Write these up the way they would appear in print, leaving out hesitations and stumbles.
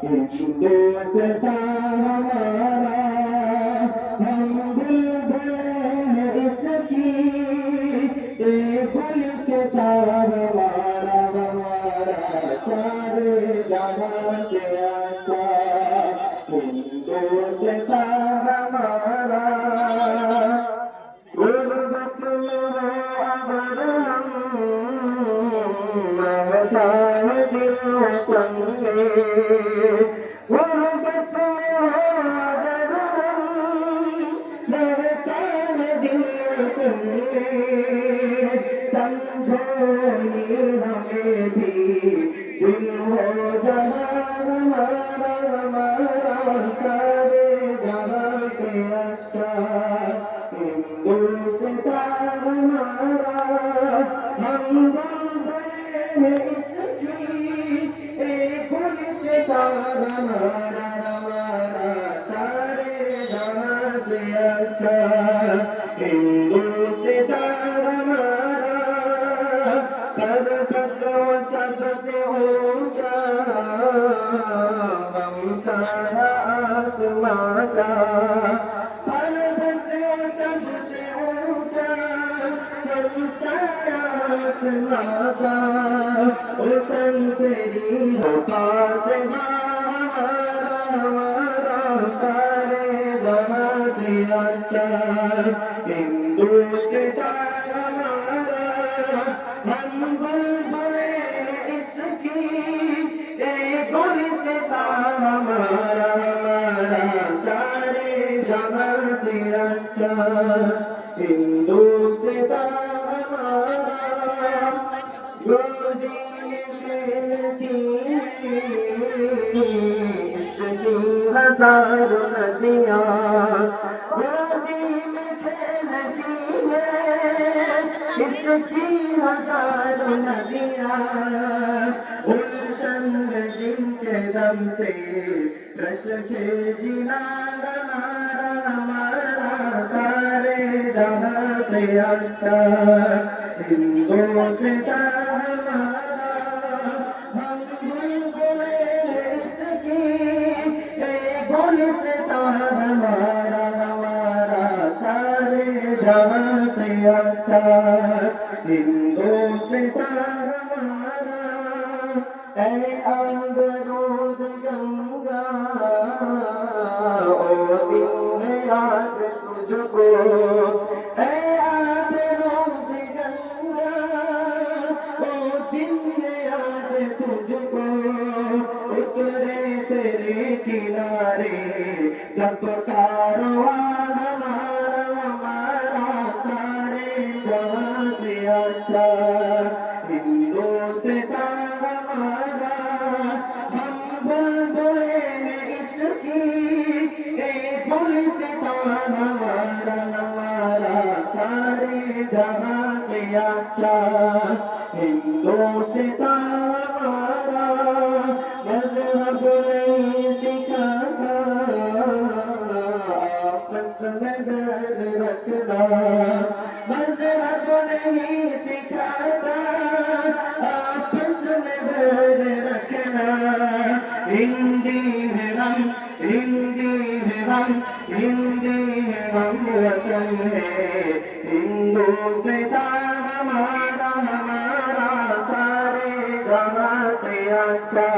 हिंदुस्तान हमारा हम बुलबुल हैं इसकी ये गुलिस्तान हमारा हमारा सारे जहां से अच्छा हिंदुस्तान हमारा गुरबत में हो अगर हम महताए दिल पंगे गुरबत में हो अगर हम महताए दिल पंगे समझो ये हमें भी दिल हो जहाँ हमारा हमारा सारे जहाँ से अच्छा हिंदुस्तान हमारा हम बुलबुल हैं इसकी एक गुलिस्तान हमारा हमारा सारे जहां से अच्छा हिंदुस्तान हमारा पर्वत सबसे ऊंचा हम सारा आसमां का सबसे ऊंचा सुनाता हुसन तेरी पास हमारा सारे जहां से अच्छा हिंदुस्तान हमारा हम बुलबुल इसकी एक गुलिस्तान हमारा हमारा सारे जहां से अच्छा हिंदुस्तान हमारा गोदी में इसकी हजारों नदियाँ गोदी में खेलती है इसकी हजारों नदियाँ गुलशन जिनके दम से रश के जिना हमारा सारे जहां से अच्छा हिंदुस्तान हमारा हम बुलबुल हैं इसकी एक गुलिस्तान हमारा हमारा सारे जहां से अच्छा हिंदुस्तान हमारा ऐ अमरूद गंगा ओ दिन याद तुझको ऐ अमरूद गंगा ओ दिन याद तुझको उतरे तेरे किनारे जब कारवां हमारा हमारा सारे जहां से अच्छा हिंदुस्तान हमारा हम बुलबुल हैं इसकी एक गुलिस्तान हमारा हमारा सारे जहां से अच्छा हिंदुस्तान हमारा मज़हब नहीं सिखाता आपस में बैर रखना मज़हब नहीं सिखाता आपस में बैर रखना हिंदी है हम हिंदी है हम हिंदी है हम वतन है हिंदुस्तान हमारा हमारा सारे जहां से अच्छा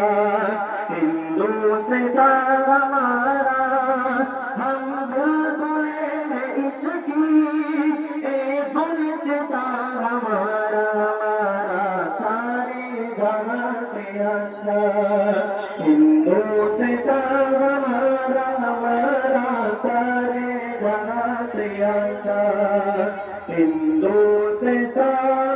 हिंदुस्तान हमारा हम बुलबुल हैं इसकी एक गुलिस्तान हमारा हमारा सारे जहां से अच्छा हिंदुस्तान हमारा हमारा सारे जहां से अच्छा हिंदुस्तान